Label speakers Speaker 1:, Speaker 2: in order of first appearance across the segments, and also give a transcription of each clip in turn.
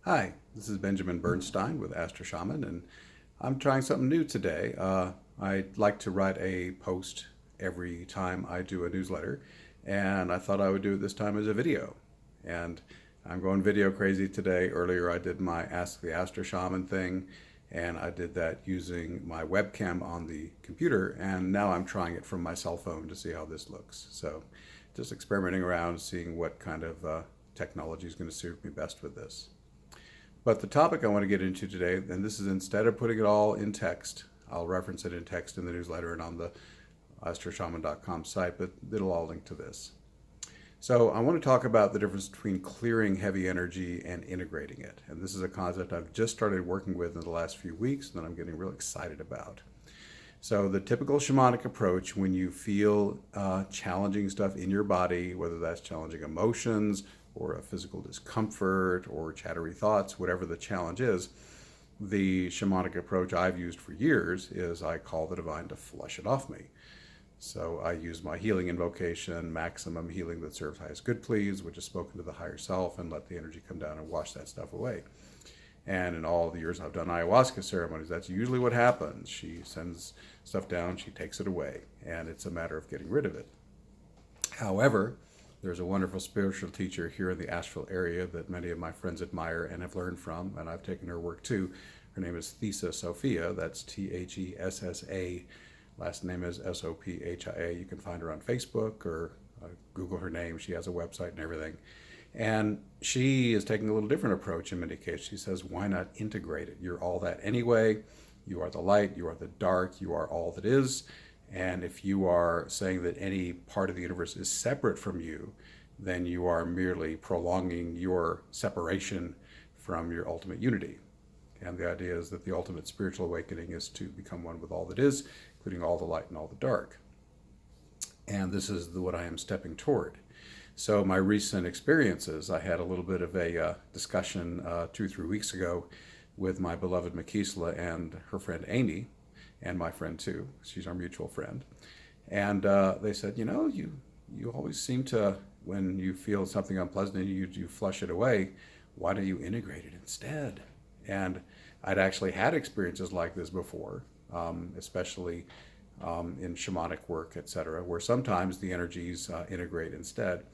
Speaker 1: Hi, this is Benjamin Bernstein with Astro Shaman, and I'm trying something new today. I like to write a post every time I do a newsletter, and I thought I would do it this time as a video. And I'm going video crazy today. Earlier, I did my Ask the Astro Shaman thing, and I did that using my webcam on the computer, and now I'm trying it from my cell phone to see how this looks. So, just experimenting around, seeing what kind of technology is going to suit me best with this. But the topic I want to get into today, and this is instead of putting it all in text, I'll reference it in text in the newsletter and on the astroshaman.com site, but it'll all link to this. So I want to talk about the difference between clearing heavy energy and integrating it. And this is a concept I've just started working with in the last few weeks that I'm getting real excited about. So the typical shamanic approach, when you feel challenging stuff in your body, whether that's challenging emotions or a physical discomfort or chattery thoughts, whatever the challenge is, the shamanic approach I've used for years is I call the divine to flush it off me. So I use my healing invocation, maximum healing that serves highest good please, which is spoken to the higher self, and let the energy come down and wash that stuff away. And in all the years I've done ayahuasca ceremonies, that's usually what happens. She sends stuff down, she takes it away, and it's a matter of getting rid of it. However, there's a wonderful spiritual teacher here in the Asheville area that many of my friends admire and have learned from, and I've taken her work too. Her name is Thesa Sophia. That's Thessa. Last name is Sophia. You can find her on Facebook or Google her name. She has a website and everything. And she is taking a little different approach in many cases. She says, why not integrate it? You're all that anyway. You are the light, you are the dark, you are all that is. And if you are saying that any part of the universe is separate from you, then you are merely prolonging your separation from your ultimate unity. And the idea is that the ultimate spiritual awakening is to become one with all that is, including all the light and all the dark. And this is what I am stepping toward. So my recent experiences, I had a little bit of a discussion 2-3 weeks ago with my beloved Makisla and her friend Amy, and my friend too. She's our mutual friend. And they said, you always seem to, when you feel something unpleasant, you flush it away. Why don't you integrate it instead? And I'd actually had experiences like this before, especially in shamanic work, etc., where sometimes the energies integrate instead.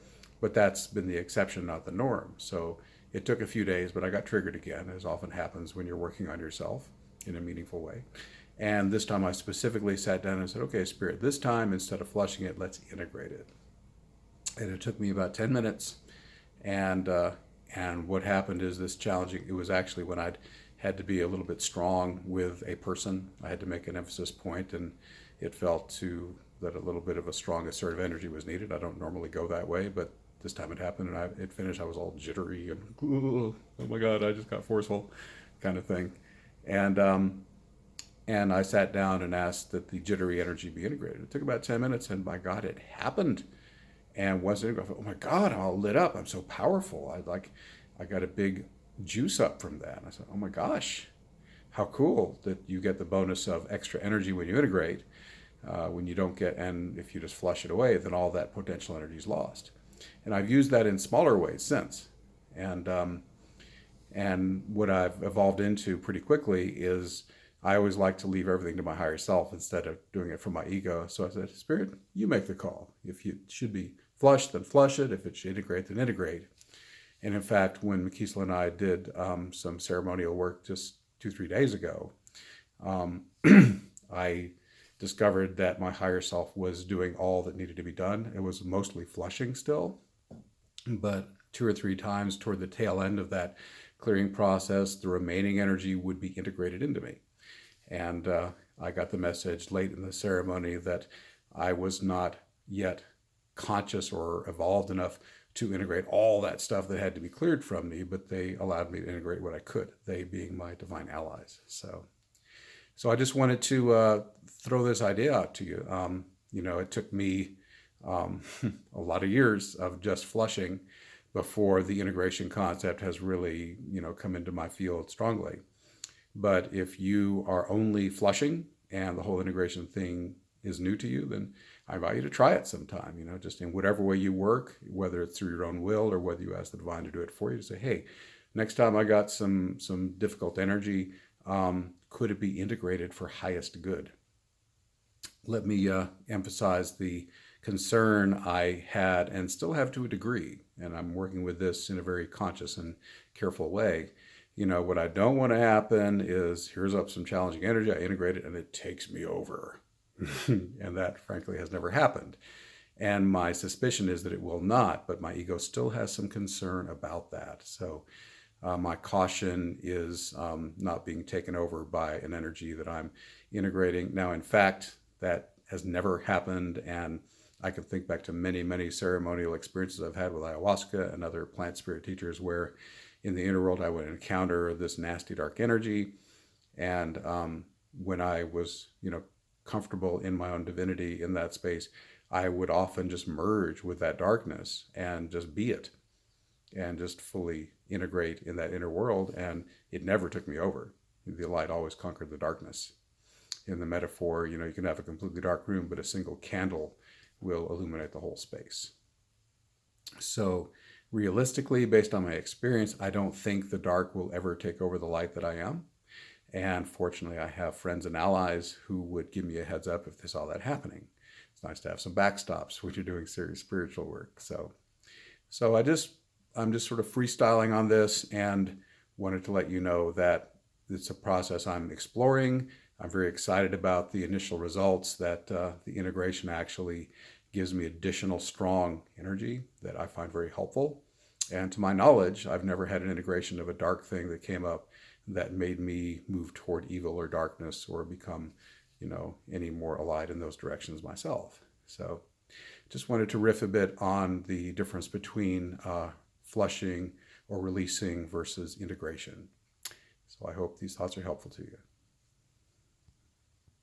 Speaker 1: But that's been the exception, not the norm. So it took a few days, but I got triggered again, as often happens when you're working on yourself in a meaningful way. And this time I specifically sat down and said, okay, Spirit, this time instead of flushing it, let's integrate it. And it took me about 10 minutes. And what happened is this challenging, it was actually when I'd had to be a little bit strong with a person. I had to make an emphasis point, and it felt that a little bit of a strong assertive energy was needed. I don't normally go that way, but this time it happened, and it finished. I was all jittery and, oh my God, I just got forceful kind of thing. And I sat down and asked that the jittery energy be integrated. It took about 10 minutes, and my God, it happened. And once it, I thought, oh my God, I'm all lit up. I'm so powerful. I got a big juice up from that. And I said, oh my gosh, how cool that you get the bonus of extra energy when you integrate. When you don't get, and if you just flush it away, then all that potential energy is lost. And I've used that in smaller ways since. And what I've evolved into pretty quickly is I always like to leave everything to my higher self instead of doing it from my ego. So I said, Spirit, you make the call. If it should be flushed, then flush it. If it should integrate, then integrate. And in fact, when Makisla and I did some ceremonial work just 2-3 days ago, I discovered that my higher self was doing all that needed to be done. It was mostly flushing still, but 2 or 3 times toward the tail end of that clearing process, the remaining energy would be integrated into me. And I got the message late in the ceremony that I was not yet conscious or evolved enough to integrate all that stuff that had to be cleared from me, but they allowed me to integrate what I could, they being my divine allies. So I just wanted to throw this idea out to you. It took me a lot of years of just flushing before the integration concept has really, come into my field strongly. But if you are only flushing and the whole integration thing is new to you, then I invite you to try it sometime, just in whatever way you work, whether it's through your own will or whether you ask the divine to do it for you, to say, hey, Next time I got some difficult energy, could it be integrated for highest good? Let me emphasize the concern I had and still have to a degree, and I'm working with this in a very conscious and careful way. What I don't want to happen is here's up some challenging energy, I integrate it, and it takes me over. And that, frankly, has never happened. And my suspicion is that it will not, but my ego still has some concern about that. So my caution is not being taken over by an energy that I'm integrating. Now, in fact, that has never happened. And I can think back to many, many ceremonial experiences I've had with ayahuasca and other plant spirit teachers where in the inner world I would encounter this nasty dark energy. And when I was, comfortable in my own divinity in that space, I would often just merge with that darkness and just be it and just fully integrate in that inner world. And it never took me over. The light always conquered the darkness. In the metaphor, you can have a completely dark room, but a single candle will illuminate the whole space. So realistically, based on my experience, I don't think the dark will ever take over the light that I am. And fortunately, I have friends and allies who would give me a heads up if they saw that happening. It's nice to have some backstops when you're doing serious spiritual work. So I'm just sort of freestyling on this and wanted to let you know that it's a process I'm exploring. I'm very excited about the initial results that the integration actually gives me additional strong energy that I find very helpful. And to my knowledge, I've never had an integration of a dark thing that came up that made me move toward evil or darkness or become, any more allied in those directions myself. So just wanted to riff a bit on the difference between flushing or releasing versus integration. So I hope these thoughts are helpful to you.